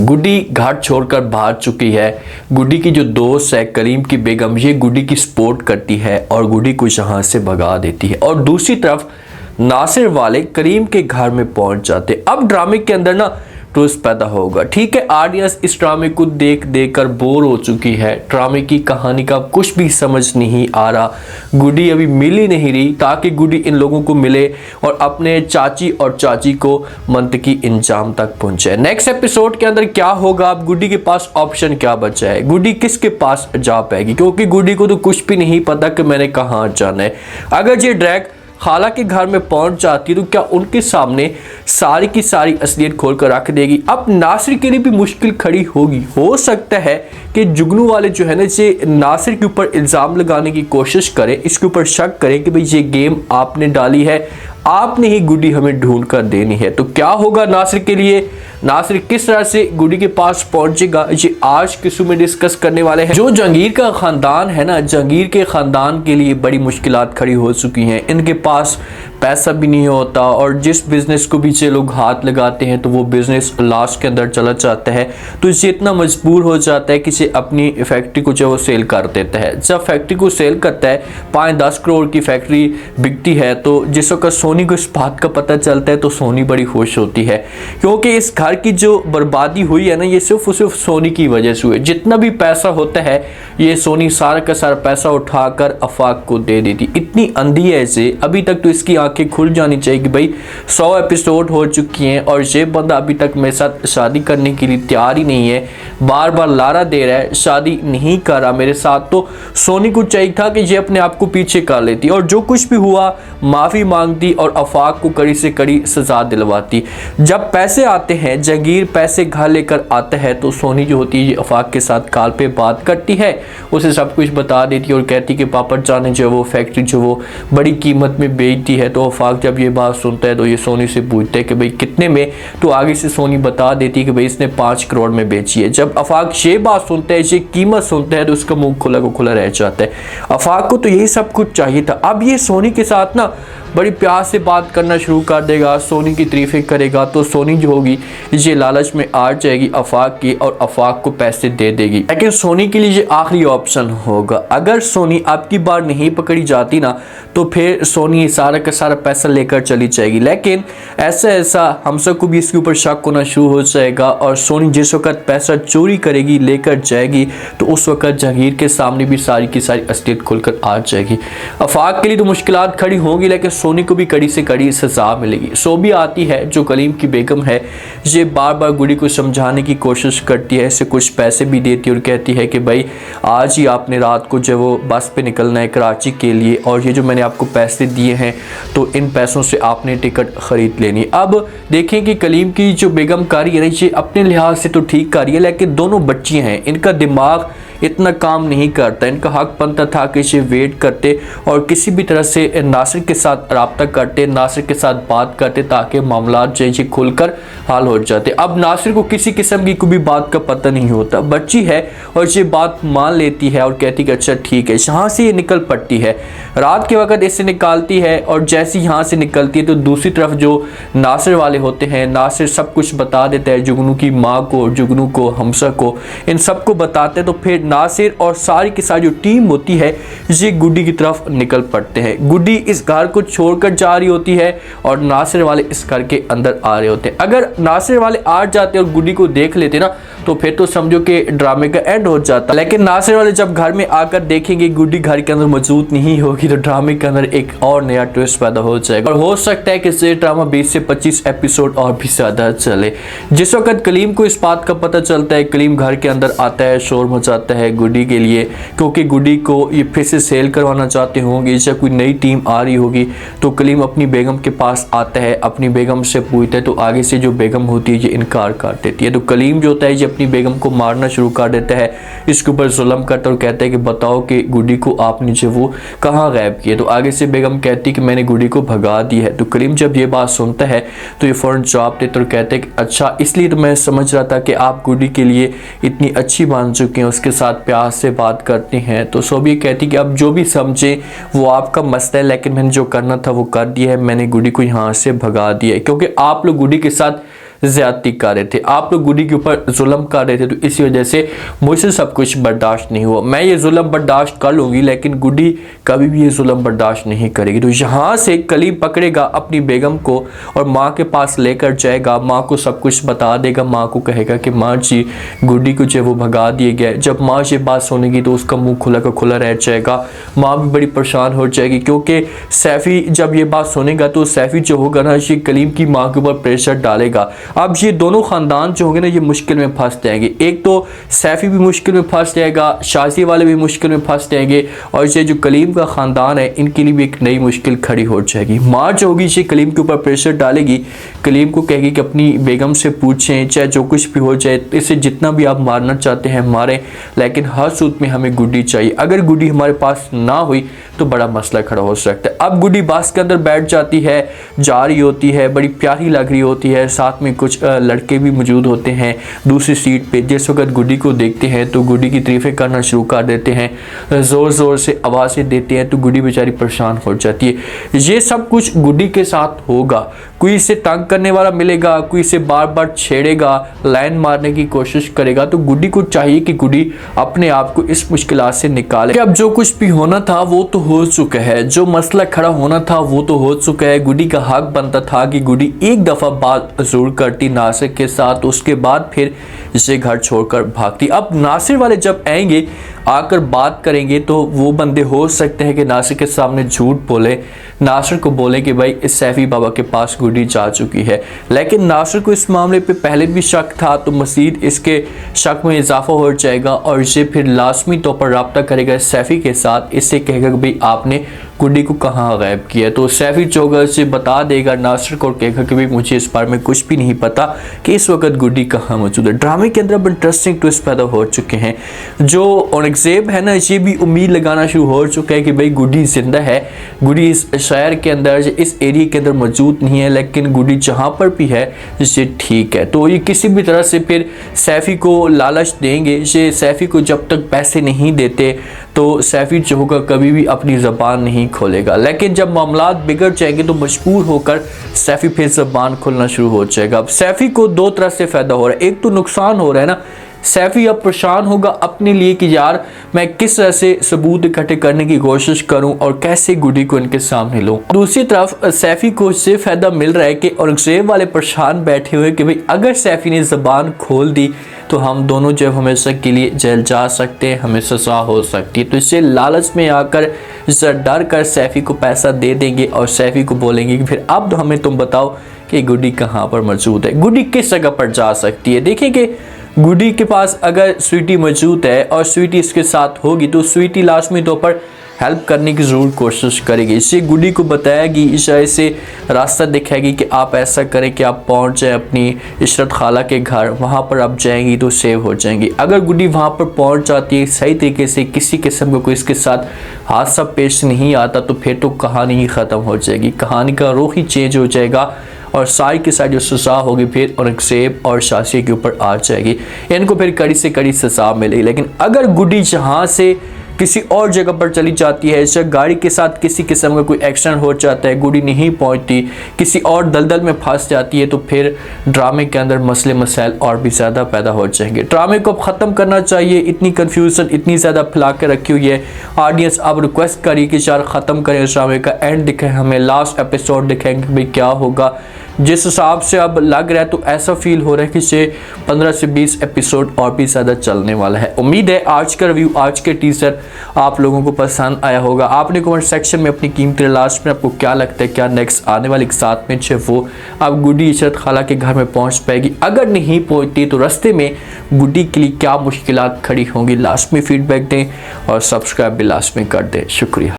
गुड्डी घाट छोड़कर भाग चुकी है। गुड्डी की जो दोस्त है करीम की बेगम, ये गुड्डी की सपोर्ट करती है और गुड्डी को यहाँ से भगा देती है। और दूसरी तरफ नासिर वाले करीम के घर में पहुंच जाते। अब ड्रामे के अंदर ना ट्विस्ट पैदा होगा। ठीक है, ऑडियंस इस ड्रामे को देख देख कर बोर हो चुकी है। ड्रामे की कहानी का कुछ भी समझ नहीं आ रहा। गुड्डी अभी मिल ही नहीं रही ताकि गुड्डी इन लोगों को मिले और अपने चाची और चाची को मंतकी इंजाम तक पहुंचे। नेक्स्ट एपिसोड के अंदर क्या होगा? अब गुड्डी के पास ऑप्शन क्या बचा है? गुड्डी किसके पास जा पाएगी? क्योंकि गुड्डी को तो कुछ भी नहीं पता कि मैंने कहाँ जाना है। अगर ये ड्रैग खाला के घर में पहुंच जाती है तो क्या उनके सामने सारी की सारी असलियत खोल कर रख देगी? अब नासिर के लिए भी मुश्किल खड़ी होगी। हो सकता है कि जुगनू वाले जो है ना ये नासिर के ऊपर इल्ज़ाम लगाने की कोशिश करें, इसके ऊपर शक करें कि भाई ये गेम आपने डाली है, आपने ही गुड्डी हमें ढूंढ कर देनी है। तो क्या होगा नासिर के लिए? नासिर किस तरह से गुड्डी के पास पहुंचेगा, ये आज के शो में डिस्कस करने वाले हैं। जो जहांगीर का खानदान है ना, जहांगीर के खानदान के लिए बड़ी मुश्किलात खड़ी हो चुकी हैं। इनके पास पैसा भी नहीं होता और जिस बिजनेस को भी ये लोग हाथ लगाते हैं तो वो बिजनेस लॉस के अंदर चला जाता है। तो इसे इतना मजबूर हो जाता है कि इसे अपनी फैक्ट्री को जो वो सेल कर देता है। जब फैक्ट्री को सेल करता है, 5-10 करोड़ की फैक्ट्री बिकती है, तो जिस वक्त सोनी को इस बात का पता चलता है तो सोनी बड़ी खुश होती है, क्योंकि इस घर की जो बर्बादी हुई है ना ये सिर्फ और सिर्फ सोनी की वजह से हुई। जितना भी पैसा होता है ये सोनी सारा का सारा पैसा उठाकर आफाक को दे देती। इतनी अंधी है इसे, अभी तक तो इसकी आंखें खुल जानी चाहिए कि भाई 100 एपिसोड हो चुकी हैं और ये बंदा अभी तक मेरे साथ शादी करने के लिए तैयार ही नहीं है। बार बार लारा दे रहा है, शादी नहीं कर रहा मेरे साथ। तो सोनी को चाहिए था कि ये अपने आप को पीछे कर लेती और जो कुछ भी हुआ माफ़ी मांगती और आफाक को कड़ी से कड़ी सजा दिलवाती। जब पैसे आते हैं, जहांगीर पैसे घर लेकर आता है तो सोनी जो होती है ये आफाक के साथ कॉल पे बात करती है, उसे सब कुछ बता देती है और कहती कि पापा जान ने जो वो फैक्ट्री जो वो बड़ी कीमत में बेचती है। तो आफाक जब ये बात सुनता है तो ये सोनी से पूछता है कि भाई कितने में? तो आगे से सोनी बता देती है कि भाई इसने 5 करोड़ में बेची है। जब आफाक ये बात सुनता है, ये कीमत सुनता है, तो उसका मुंह खुला को खुला रह जाता है। आफाक को तो यही सब कुछ चाहिए था। अब ये सोनी के साथ ना बड़ी प्यार से बात करना शुरू कर देगा, सोनी की तारीफें करेगा। तो सोनी जो होगी ये लालच में आ जाएगी आफाक की और आफाक को पैसे दे देगी। लेकिन सोनी के लिए ये आखिरी ऑप्शन होगा। अगर सोनी आपकी बार नहीं पकड़ी जाती ना तो फिर सोनी सारा का सारा पैसा लेकर चली जाएगी। लेकिन ऐसा हम सबको भी इसके ऊपर शक होना शुरू हो जाएगा और सोनी जिस वक्त पैसा चोरी करेगी लेकर जाएगी तो उस वक्त जहांगीर के सामने भी सारी की सारी असलियत खुलकर आ जाएगी। आफाक के लिए तो मुश्किलात खड़ी होंगी लेकिन सोनी को भी कड़ी से कड़ी सजा मिलेगी। सोबी आती है जो करीम की बेगम है, ये बार बार गुड्डी को समझाने की कोशिश करती है, इसे कुछ पैसे भी देती है और कहती है कि भाई आज ही आपने रात को जो वो बस पे निकलना है कराची के लिए और ये जो मैंने आपको पैसे दिए हैं तो इन पैसों से आपने टिकट खरीद लेनी। अब देखें कि करीम की जो बेगम कारी है ये अपने लिहाज से तो ठीक कारी है लेकिन दोनों बच्चियाँ हैं, इनका दिमाग इतना काम नहीं करता। इनका हक बनता था कि इसे वेट करते और किसी भी तरह से नासिर के साथ रब्ता करते, नासिर के साथ बात करते ताकि मामला जैसे खुलकर हल हो जाते। अब नासिर को किसी किस्म की कोई बात का पता नहीं होता, बच्ची है और ये बात मान लेती है और कहती कि अच्छा ठीक है। यहाँ से ये निकल पड़ती है, रात के वक्त इसे निकालती है और जैसे यहाँ से निकलती है तो दूसरी तरफ जो नासिर वाले होते हैं, नासिर सब कुछ बता देता है जुगनू की माँ को, जुगनू को, हमसा को, इन सबको बताते हैं। तो फिर नासिर और सारी की सारी जो टीम होती है ये गुड्डी की तरफ निकल पड़ते हैं। गुड्डी इस घर को छोड़कर जा रही होती है और नासिर वाले इस घर के अंदर आ रहे होते हैं। अगर नासिर वाले आ जाते और गुड्डी को देख लेते ना तो फिर तो समझो कि ड्रामे का एंड हो जाता। लेकिन नासिर वाले जब घर में आकर देखेंगे गुड्डी घर के अंदर मौजूद नहीं होगी तो ड्रामे के अंदर एक और नया ट्विस्ट पैदा हो जाएगा और हो सकता है कि ये ड्रामा 20 से 25 एपिसोड और भी ज्यादा चले। जिस वक्त कलीम को इस बात का पता चलता है, कलीम घर के अंदर आता है, शोर मचाता है गुड्डी के लिए, क्योंकि गुड्डी को ये फिर से सेल करवाना चाहते होंगे या कोई नई टीम आ रही होगी। तो कलीम अपनी बेगम के पास आता है, अपनी बेगम से पूछता है तो आगे से जो बेगम होती है ये इनकार कर देती है। तो कलीम जो होता है ये अपनी बेगम को मारना शुरू कर देता है, इसके ऊपर जुल्म करता और कहता है कि बताओ कि गुड्डी को आपने जो वो कहाँ गायब किया। तो आगे से बेगम कहती है कि मैंने गुड्डी को भगा दी है। तो कलीम जब ये बात सुनता है तो ये फौरन जवाब देता और कहता है कि अच्छा इसलिए तो मैं समझ रहा था कि आप गुड्डी के लिए इतनी अच्छी मान चुके हैं, उसके साथ प्यार से बात करते हैं। तो सोबी कहती कि अब जो भी समझे वो आपका मसला है, लेकिन मैंने जो करना था वो कर दिया है, मैंने गुड्डी को यहाँ से भगा दिया है क्योंकि आप लोग गुड्डी के साथ ज्यादती कर रहे थे, आप लोग गुड्डी के ऊपर जुल्म कर रहे थे, तो इसी वजह से मुझसे सब कुछ बर्दाश्त नहीं हुआ। मैं ये जुल्म बर्दाश्त कर लूँगी लेकिन गुड्डी कभी भी ये जुल्म बर्दाश्त नहीं करेगी। तो यहाँ से कलीम पकड़ेगा अपनी बेगम को और माँ के पास लेकर जाएगा, माँ को सब कुछ बता देगा, माँ को कहेगा कि माँ जी गुड्डी को जो वो भगा दिए गए। जब माँ ये बात सुनेगी तो उसका मुंह खुला का खुला रह जाएगा, माँ भी बड़ी परेशान हो जाएगी, क्योंकि सैफ़ी जब ये बात सुनेगा तो सैफ़ी जो होगा ना ये कलीम की माँ के ऊपर प्रेशर डालेगा। अब ये दोनों ख़ानदान जो होंगे ना ये मुश्किल में फंस जाएंगे। एक तो सैफ़ी भी मुश्किल में फंस जाएगा, शाज़ी वाले भी मुश्किल में फंस जाएंगे, और ये जो कलीम का ख़ानदान है इनके लिए भी एक नई मुश्किल खड़ी हो जाएगी। माँ जो होगी ये कलीम के ऊपर प्रेशर डालेगी, कलीम को कहेगी कि अपनी बेगम से पूछें, चाहे जो कुछ भी हो जाए, इसे जितना भी आप मारना चाहते हैं मारें, लेकिन हर सूरत में हमें गुड्डी चाहिए। अगर गुड्डी हमारे पास ना हुई तो बड़ा मसला खड़ा हो सकता है। अब गुड्डी बस के अंदर बैठ जाती है, जा रही होती है, बड़ी प्यारी लग रही होती है, साथ में कुछ लड़के भी मौजूद होते हैं दूसरी सीट पे। जिस वक्त गुड्डी को देखते हैं तो गुड्डी की तारीफ़ें करना शुरू कर देते हैं, ज़ोर ज़ोर से आवाज़ें देते हैं, तो गुड्डी बेचारी परेशान हो जाती है। ये सब कुछ गुड्डी के साथ होगा। कोई इसे तंग करने वाला मिलेगा, कोई इसे बार बार छेड़ेगा, लाइन मारने की कोशिश करेगा, तो गुड्डी को चाहिए कि गुड्डी अपने आप को इस मुश्किलात से निकाले। अब जो कुछ भी होना था वो तो हो चुका है, जो मसला खड़ा होना था वो तो हो चुका है। गुड्डी का हक बनता था कि गुड्डी एक दफ़ा बात ज़रूर करती नासिर के साथ, उसके बाद फिर इसे घर छोड़कर भागती। अब नासिर वाले जब आएंगे आकर बात करेंगे तो वो बंदे हो सकते हैं कि नासिर के सामने झूठ बोले, नासिर को बोले कि भाई इस सैफ़ी बाबा के पास गुड्डी जा चुकी है, लेकिन नासिर को इस मामले पे पहले भी शक था, तो मज़ीद इसके शक में इजाफा हो जाएगा और इसे फिर लाजमी तौर पर रब्ता करेगा सैफ़ी के साथ। इससे कहेगा कि भाई आपने गुड्डी को कहाँ गायब किया, तो सैफ़ी जो होगा इसे बता देगा नासिर को और कहेगा कि भाई मुझे इस बारे में कुछ भी नहीं पता कि इस वक्त गुड्डी कहाँ मौजूद है। ड्रामे के अंदर अब इंटरेस्टिंग ट्विस्ट पैदा हो चुके हैं। जो औरंगज़ेब है ना ये भी उम्मीद लगाना शुरू हो चुका है कि भाई गुड्डी जिंदा है, गुड्डी इस शहर के अंदर इस एरिया के अंदर मौजूद नहीं है, लेकिन गुड्डी जहाँ पर भी है ये ठीक है। तो ये किसी भी तरह से फिर सैफ़ी को लालच देंगे। ये सैफ़ी को जब तक पैसे नहीं देते तो सैफ़ी जो होगा कभी भी अपनी ज़बान नहीं खोलेगा, लेकिन जब मामलात बिगड़ जाएंगे तो मजबूर होकर सैफ़ी फिर ज़बान खोलना शुरू हो जाएगा। अब सैफ़ी को दो तरह से फ़ायदा हो रहा है, एक तो नुकसान हो रहा है ना, सैफ़ी अब परेशान होगा अपने लिए कि यार मैं किस तरह से सबूत इकट्ठे करने की कोशिश करूं और कैसे गुड्डी को इनके सामने लूं। दूसरी तरफ सैफ़ी को इससे फ़ायदा मिल रहा है कि औरंगज़ेब वाले परेशान बैठे हुए कि भाई अगर सैफ़ी ने ज़बान खोल दी तो हम दोनों जो हमेशा के लिए जेल जा सकते हैं, हमें सज़ा हो सकती है। तो इससे लालच में आकर डर कर सैफ़ी को पैसा दे देंगे और सैफ़ी को बोलेंगे कि फिर अब हमें तुम बताओ कि गुड्डी कहाँ पर मौजूद है, गुड्डी किस जगह पर जा सकती है। देखिए कि गुड्डी के पास अगर स्वीटी मौजूद है और स्वीटी इसके साथ होगी तो स्वीटी लाजमी तौर पर हेल्प करने की ज़रूर कोशिश करेगी। इससे गुड्डी को बताएगी, इशारे से रास्ता दिखाएगी कि आप ऐसा करें कि आप पहुंच जाए अपनी इशरत खाला के घर, वहां पर आप जाएंगी तो सेव हो जाएंगी। अगर गुड्डी वहां पर पहुंच जाती है सही तरीके से, किसी किस्म का कोई इसके साथ हादसा पेश नहीं आता, तो फिर तो कहानी ही ख़त्म हो जाएगी, कहानी का रुख ही चेंज हो जाएगा और सारी की सारी जो सज़ा होगी फिर औरंगज़ेब और शासिया के ऊपर आ जाएगी, इनको फिर कड़ी से कड़ी सज़ा मिलेगी। लेकिन अगर गुड्डी जहाँ से किसी और जगह पर चली जाती है, इस गाड़ी के साथ किसी किस्म का कोई एक्सीडेंट हो जाता है, गुड्डी नहीं पहुंचती, किसी और दलदल में फंस जाती है, तो फिर ड्रामे के अंदर मसले मसाइल और भी ज़्यादा पैदा हो जाएंगे। ड्रामे को अब ख़त्म करना चाहिए, इतनी कन्फ्यूज़न इतनी ज़्यादा फैला के रखी हुई है। ऑडियंस अब रिक्वेस्ट करिए कि यार ख़त्म करें इस ड्रामे का, एंड दिखाएं हमें, लास्ट एपिसोड दिखाएंगे भाई क्या होगा। जिस हिसाब से अब लग रहा है तो ऐसा फील हो रहा है कि ये 15 से 20 एपिसोड और भी ज़्यादा चलने वाला है। उम्मीद है आज का रिव्यू, आज के टीजर आप लोगों को पसंद आया होगा। आपने कमेंट सेक्शन में अपनी कीमती लास्ट में आपको क्या लगता है क्या नेक्स्ट आने वाले के साथ में वो अब गुड्डी इशरत खाला के घर में पहुंच पाएगी, अगर नहीं पहुंचती तो रास्ते में गुड्डी के लिए क्या मुश्किलात खड़ी होंगी, लास्ट में फीडबैक दें और सब्सक्राइब भी लास्ट में कर दें। शुक्रिया।